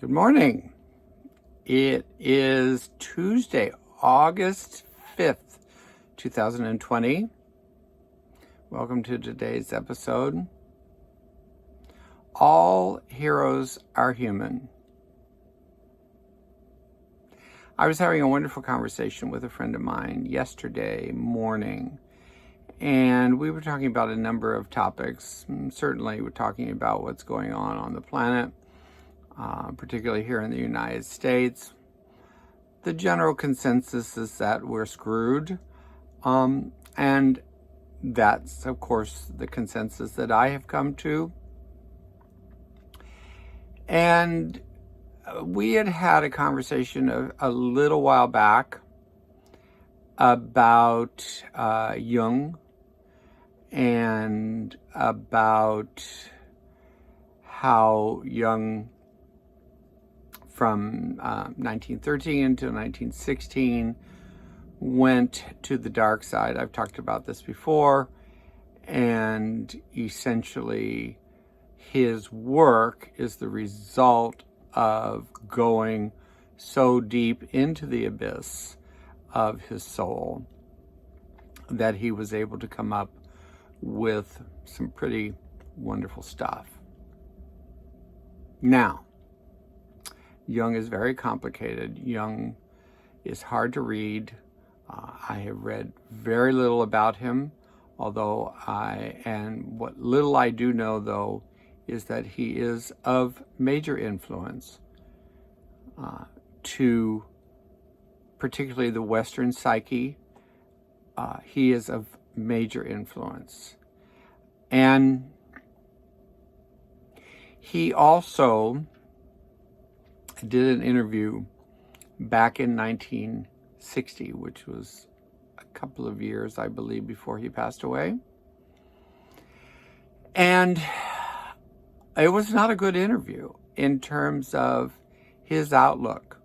Good morning. It is Tuesday, August 5th, 2020. Welcome to today's episode. All heroes are human. I was having a wonderful conversation with a friend of mine yesterday morning, and we were talking about a number of topics. Certainly, we're talking about what's going on the planet. Particularly here in the United States. The general consensus is that we're screwed. And that's, of course, the consensus that I have come to. And we had a conversation a little while back about Jung and about how Jung from 1913 until 1916 went to the dark side. I've talked about this before, and essentially his work is the result of going so deep into the abyss of his soul that he was able to come up with some pretty wonderful stuff. Now, Jung is very complicated. Jung is hard to read. I have read very little about him, what little I do know, though, is that he is of major influence to particularly the Western psyche. He is of major influence. And he also did an interview back in 1960, which was a couple of years, I believe, before he passed away. And it was not a good interview in terms of his outlook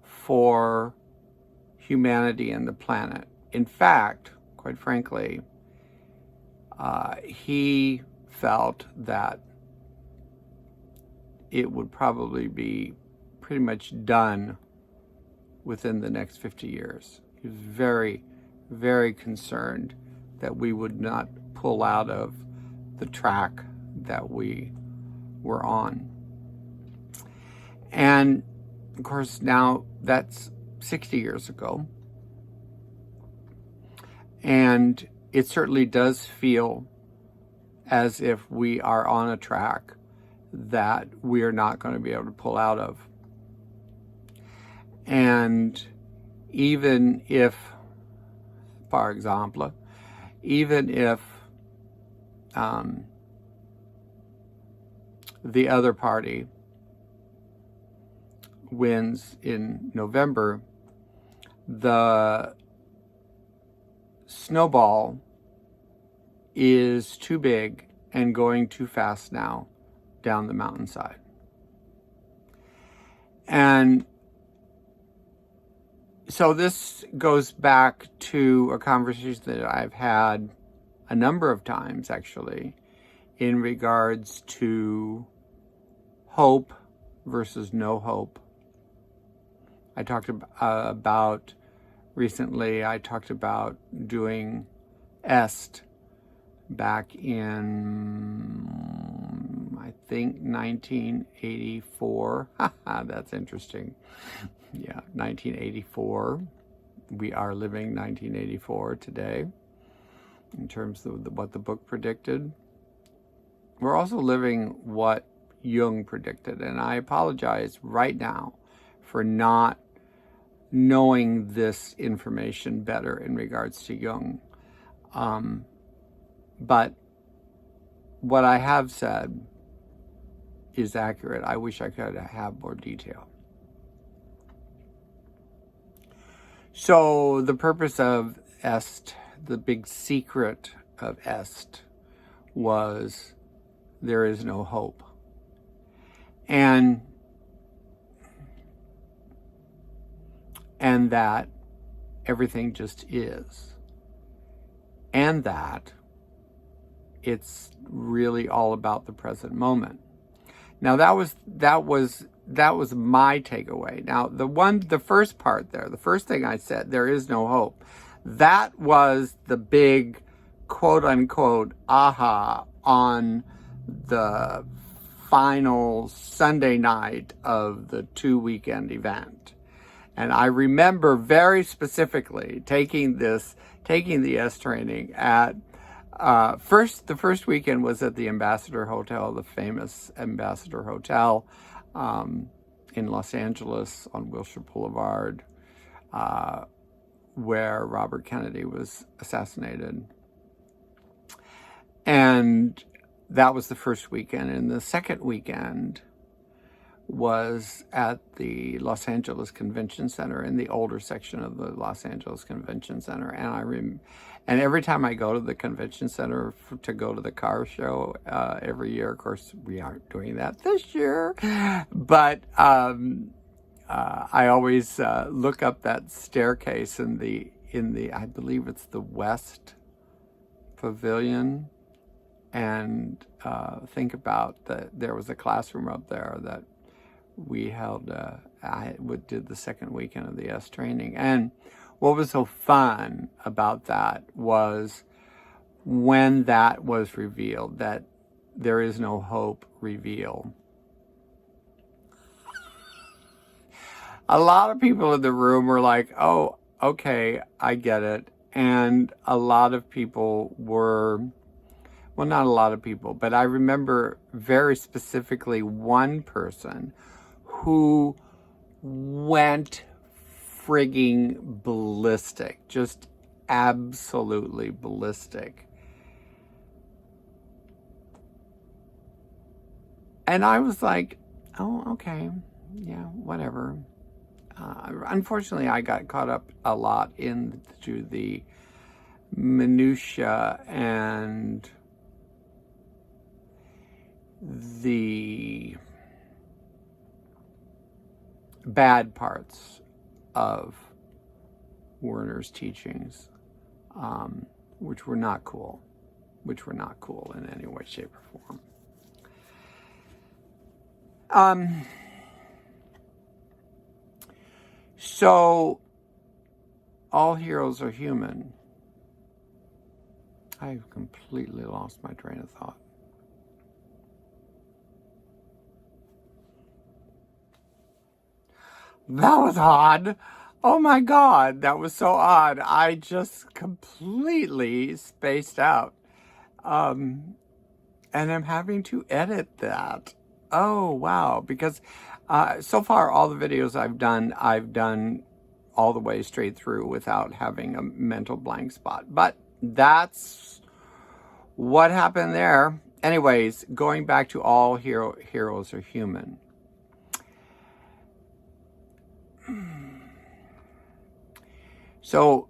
for humanity and the planet. In fact, quite frankly, he felt that it would probably be pretty much done within the next 50 years. He was very, very concerned that we would not pull out of the track that we were on. And of course, now that's 60 years ago. And it certainly does feel as if we are on a track that we are not going to be able to pull out of. And even if, for example, the other party wins in November, the snowball is too big and going too fast now down the mountainside. And so this goes back to a conversation that I've had a number of times, actually, in regards to hope versus no hope. I talked about recently, I talked about doing EST back in, I think, 1984. That's interesting. Yeah, 1984. We are living 1984 today in terms of what the book predicted. We're also living what Jung predicted, and I apologize right now for not knowing this information better in regards to Jung. But what I have said is accurate. I wish I could have more detail. So the purpose of EST, the big secret of EST, was there is no hope. And that everything just is. And that it's really all about the present moment. Now that was that was my takeaway. Now, the first part there, the first thing I said, there is no hope. That was the big quote unquote aha on the final Sunday night of the 2-weekend event. And I remember very specifically taking the S training at, the first weekend was at the Ambassador Hotel, the famous Ambassador Hotel in Los Angeles on Wilshire Boulevard, where Robert Kennedy was assassinated. And that was the first weekend. And the second weekend was at the Los Angeles Convention Center, in the older section of the Los Angeles Convention Center. And and every time I go to the convention center to go to the car show every year, of course we aren't doing that this year, but I always look up that staircase in the I believe it's the West Pavilion, and think about that there was a classroom up there that we held. I did the second weekend of the S training, and what was so fun about that was when that was revealed, that there is no hope reveal. A lot of people in the room were like, oh, okay, I get it. And a lot of people were, well, not a lot of people, but I remember very specifically one person who went frigging ballistic, just absolutely ballistic. And I was like, oh, okay, yeah, whatever. Unfortunately, I got caught up a lot into the minutia and the bad parts of Werner's teachings, which were not cool in any way, shape, or form. So, all heroes are human. I've completely lost my train of thought. That was odd. Oh my God, that was so odd. I just completely spaced out. And I'm having to edit that. Oh, wow. Because so far, all the videos I've done all the way straight through without having a mental blank spot. But that's what happened there. Anyways, going back to all heroes are human. So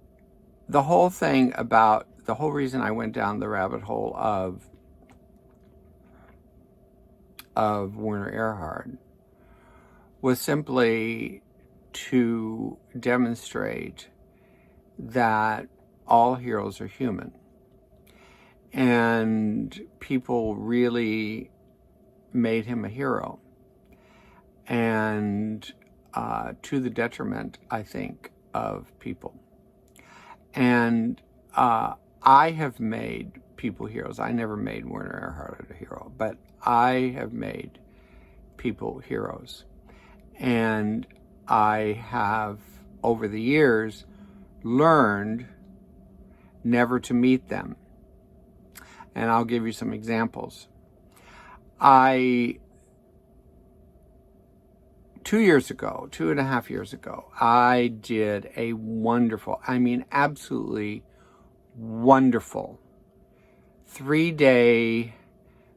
the whole reason I went down the rabbit hole of Werner Erhard was simply to demonstrate that all heroes are human. And people really made him a hero. And to the detriment, I think, of people. And I have made people heroes. I never made Werner Erhard a hero, but I have made people heroes. And I have, over the years, learned never to meet them. And I'll give you some examples. 2.5 years ago, I did a wonderful, absolutely wonderful 3-day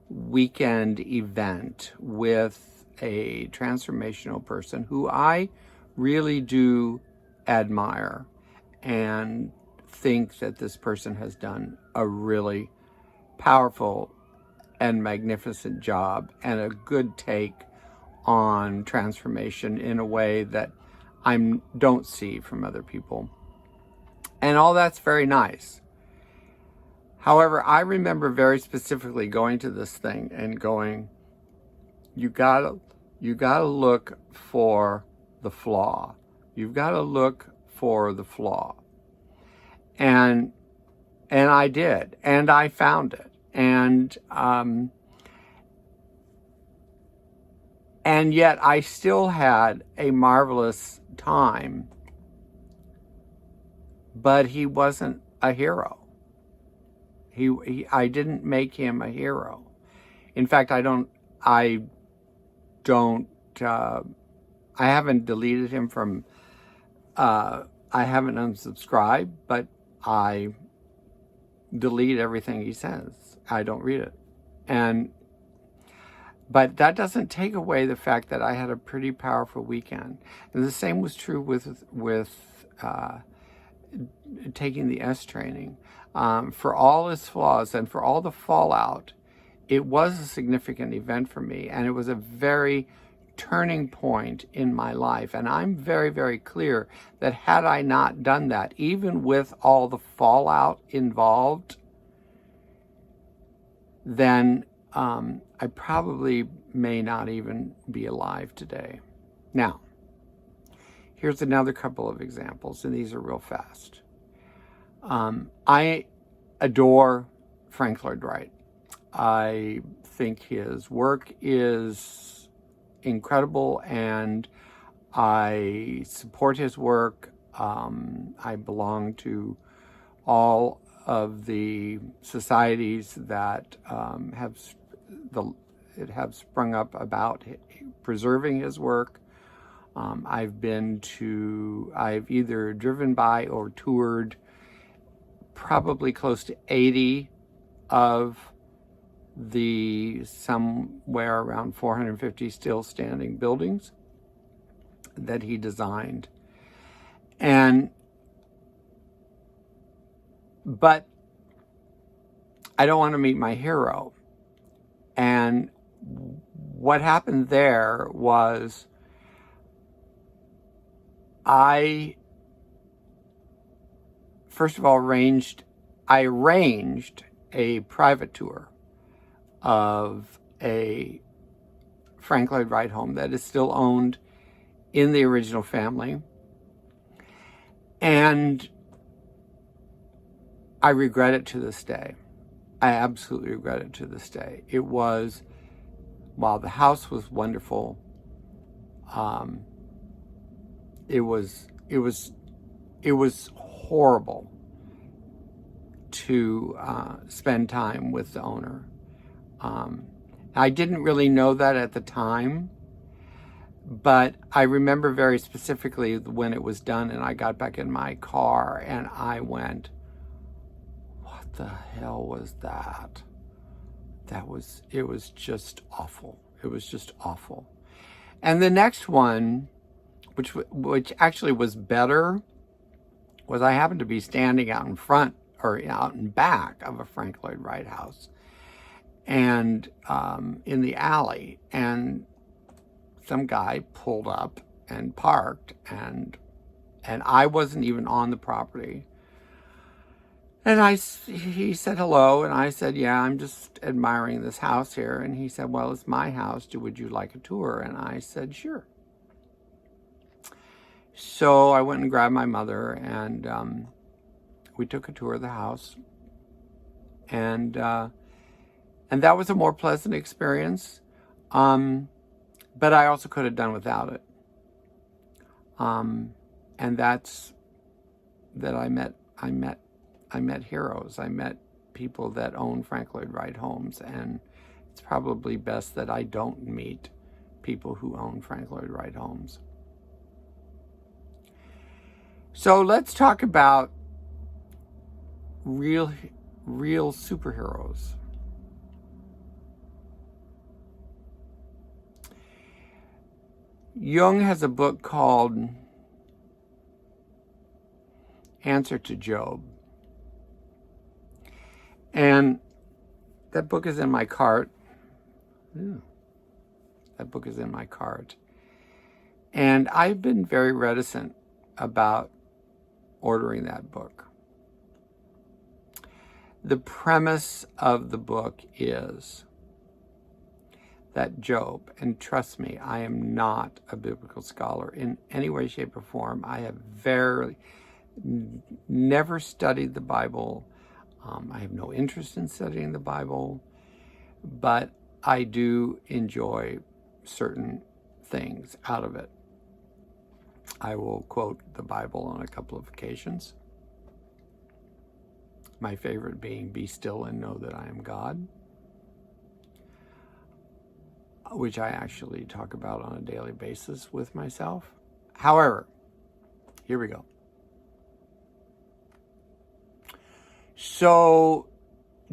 weekend event with a transformational person who I really do admire and think that this person has done a really powerful and magnificent job and a good take on transformation in a way that I don't see from other people. And all that's very nice. However, I remember very specifically going to this thing and going, you gotta You got to look for the flaw. You've got to look for the flaw. And I did, and I found it. And yet I still had a marvelous time, but he wasn't a hero. I didn't make him a hero. In fact, I haven't deleted him from, I haven't unsubscribed, but I delete everything he says. I don't read it. But that doesn't take away the fact that I had a pretty powerful weekend. And the same was true with taking the S training. For all its flaws and for all the fallout, it was a significant event for me, and it was a very turning point in my life. And I'm very, very clear that had I not done that, even with all the fallout involved, then I probably may not even be alive today. Now, here's another couple of examples, and these are real fast. I adore Frank Lloyd Wright. I think his work is incredible, and I support his work. I belong to all of the societies that have sprung up about preserving his work. I've either driven by or toured probably close to 80 of the somewhere around 450 still standing buildings that he designed. But I don't want to meet my hero. And what happened there was I, first of all, arranged a private tour of a Frank Lloyd Wright home that is still owned in the original family. And I regret it to this day. I absolutely regret it to this day. It was, while the house was wonderful, it was horrible to spend time with the owner. I didn't really know that at the time, but I remember very specifically when it was done and I got back in my car and I went, what the hell was that? It was just awful. It was just awful. And the next one, which actually was better, was I happened to be standing out in front or out in back of a Frank Lloyd Wright house, and in the alley, and some guy pulled up and parked, and I wasn't even on the property. And he said hello, and I said, yeah, I'm just admiring this house here. And he said, well, it's my house. Would you like a tour? And I said, sure. So I went and grabbed my mother, and we took a tour of the house. And that was a more pleasant experience. But I also could have done without it. And that's that I met heroes. I met people that own Frank Lloyd Wright homes, and it's probably best that I don't meet people who own Frank Lloyd Wright homes. So let's talk about real superheroes. Jung has a book called Answer to Job. And that book is in my cart. That book is in my cart. And I've been very reticent about ordering that book. The premise of the book is that Job, and trust me, I am not a biblical scholar in any way, shape, or form. I have never studied the Bible. I have no interest in studying the Bible, but I do enjoy certain things out of it. I will quote the Bible on a couple of occasions. My favorite being, "Be still and know that I am God," which I actually talk about on a daily basis with myself. However, here we go. So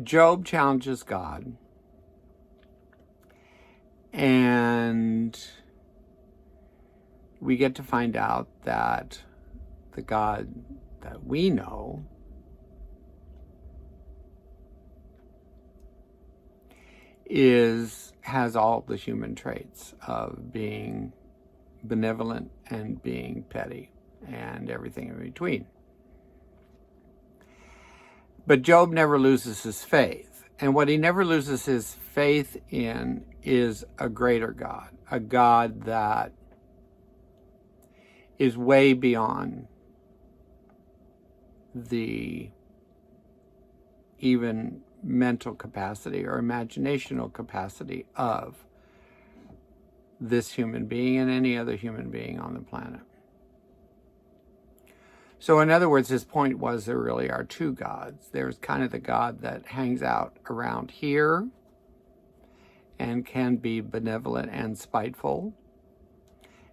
Job challenges God, and we get to find out that the God that we know has all the human traits of being benevolent and being petty and everything in between. But Job never loses his faith. And what he never loses his faith in is a greater God, a God that is way beyond the even mental capacity or imaginational capacity of this human being and any other human being on the planet. So in other words, his point was there really are two gods. There's kind of the God that hangs out around here and can be benevolent and spiteful.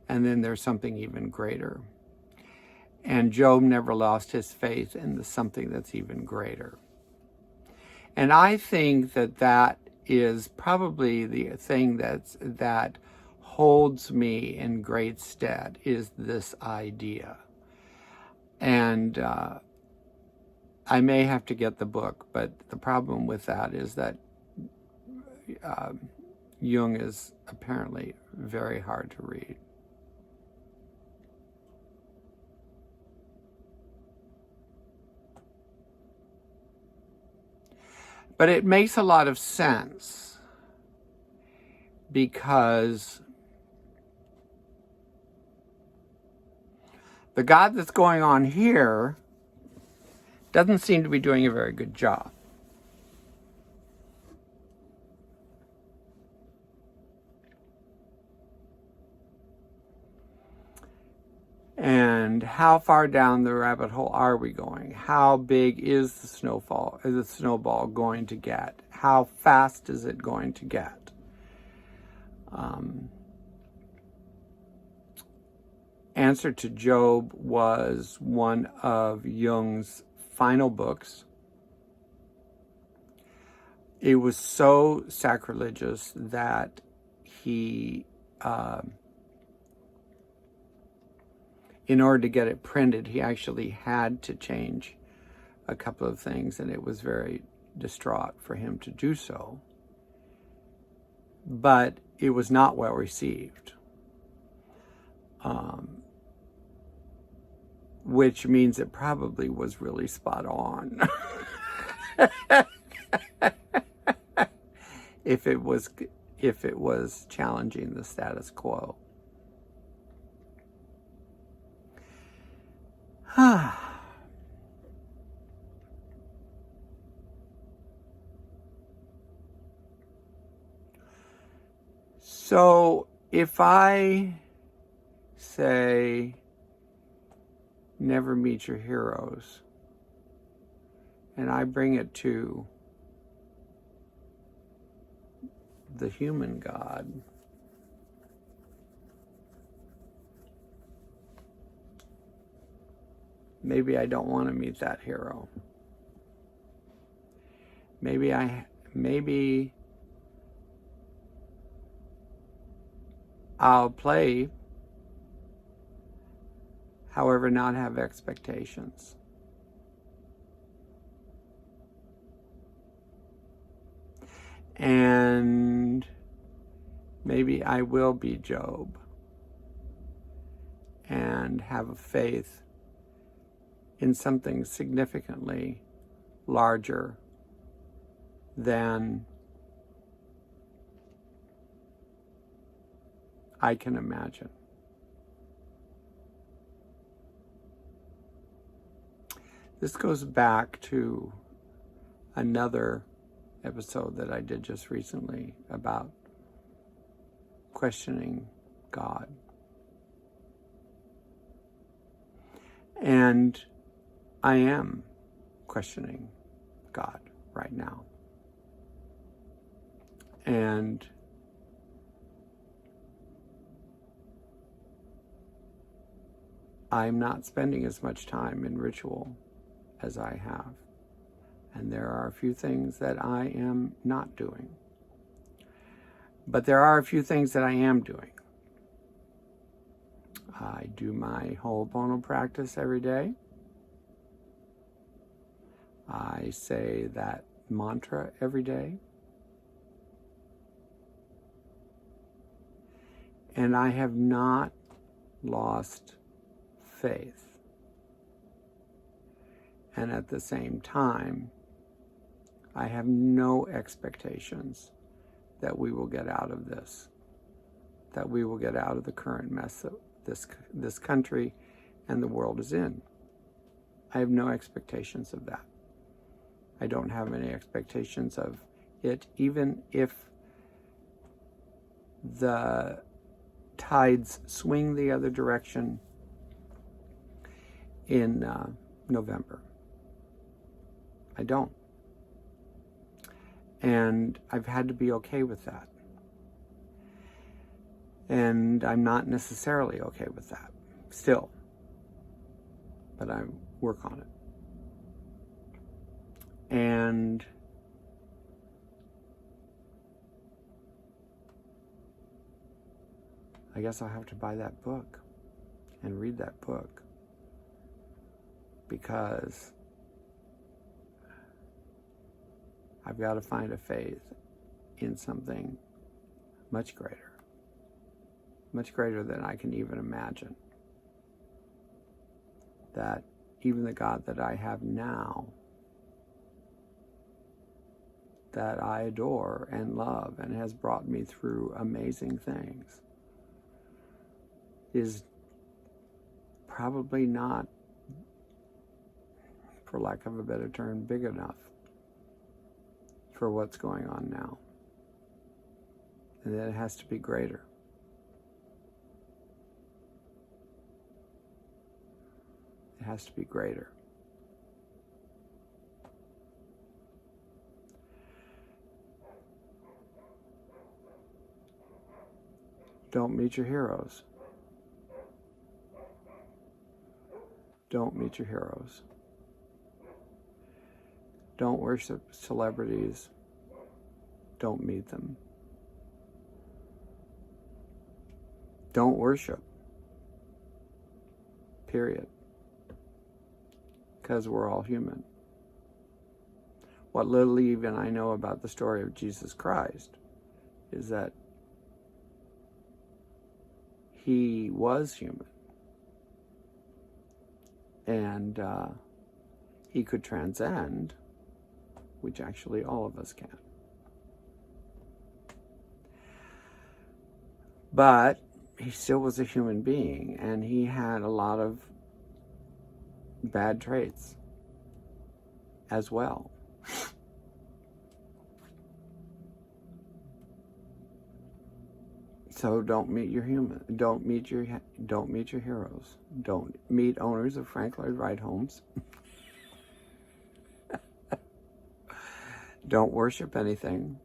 And then there's something even greater. And Job never lost his faith in the something that's even greater. And I think that is probably the thing that holds me in great stead, is this idea. And I may have to get the book, but the problem with that is that Jung is apparently very hard to read. But it makes a lot of sense because the God that's going on here doesn't seem to be doing a very good job. And how far down the rabbit hole are we going? How big is the snowball going to get? How fast is it going to get? Answer to Job was one of Jung's final books. It was so sacrilegious that he, in order to get it printed, he actually had to change a couple of things, and it was very distraught for him to do so. But it was not well received, which means it probably was really spot on. if it was challenging the status quo. So if I say, never meet your heroes, and I bring it to the human God, maybe I don't want to meet that hero. Maybe I'll play, however, not have expectations. And maybe I will be Job and have a faith in something significantly larger than I can imagine. This goes back to another episode that I did just recently about questioning God. And I am questioning God right now. And I'm not spending as much time in ritual as I have. And there are a few things that I am not doing. But there are a few things that I am doing. I do my Ho'oponopono practice every day. I say that mantra every day. And I have not lost faith. And at the same time, I have no expectations that we will get out of this, that we will get out of the current mess that this country and the world is in. I have no expectations of that. I don't have any expectations of it, even if the tides swing the other direction in November. I don't. And I've had to be okay with that. And I'm not necessarily okay with that still. But I work on it. And I guess I'll have to buy that book and read that book, because I've got to find a faith in something much greater than I can even imagine. That even the God that I have now, that I adore and love and has brought me through amazing things, is probably not, for lack of a better term, big enough for what's going on now. And that it has to be greater. It has to be greater. Don't meet your heroes. Don't meet your heroes. Don't worship celebrities. Don't meet them. Don't worship. Period. Because we're all human. What little even I know about the story of Jesus Christ is that he was human. And he could transcend, which actually all of us can. But he still was a human being, and he had a lot of bad traits as well. So don't meet your heroes. Don't meet owners of Frank Lloyd Wright homes. Don't worship anything.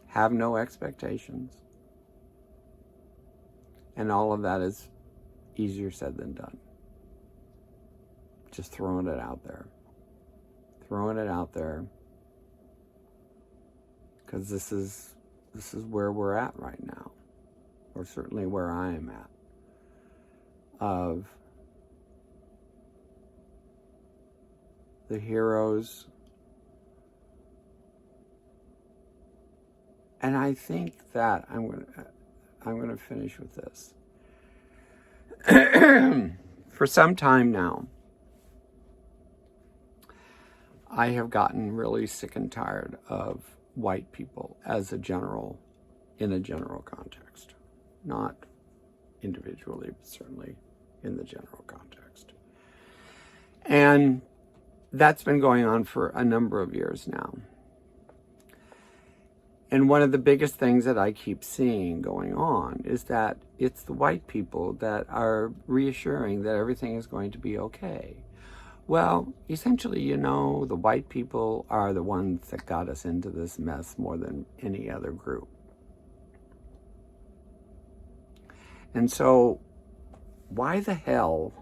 Have no expectations. And all of that is easier said than done. Just throwing it out there. Throwing it out there. Because this is where we're at right now. Or certainly where I am at. Of the heroes. And I think that I'm going to finish with this. For some time now, I have gotten really sick and tired of white people as a general in a general context. Not individually, but certainly in the general context. And that's been going on for a number of years now. And one of the biggest things that I keep seeing going on is that it's the white people that are reassuring that everything is going to be okay. Well, essentially, the white people are the ones that got us into this mess more than any other group. And so, why the hell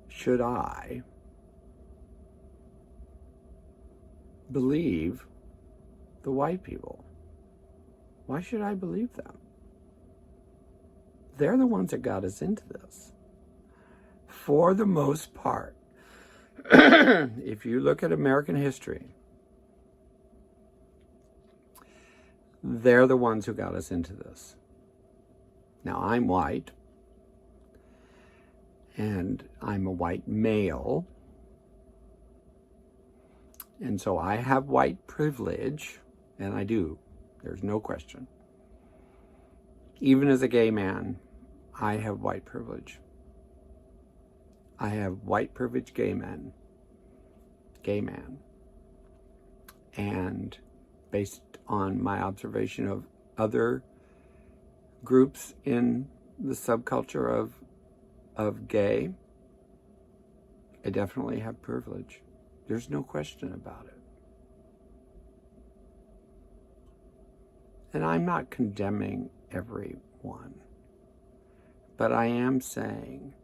should I believe the white people? Why should I believe them? They're the ones that got us into this. For the most part, if you look at American history, they're the ones who got us into this. Now, I'm white, and I'm a white male, and so I have white privilege, and I do. There's no question. Even as a gay man, I have white privilege. I have white privilege gay man. And based on my observation of other groups in the subculture of gay, I definitely have privilege. There's no question about it. And I'm not condemning everyone, but I am saying,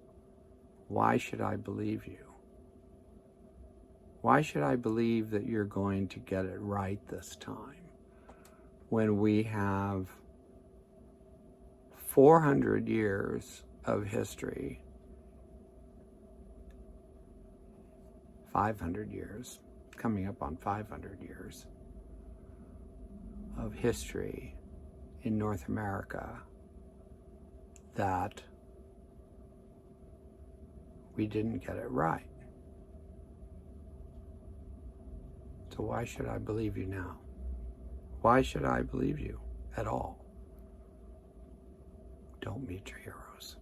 why should I believe you? Why should I believe that you're going to get it right this time when we have 400 years of history, 500 years, coming up on 500 years of history in North America that we didn't get it right? So why should I believe you now? Why should I believe you at all? Don't meet your heroes.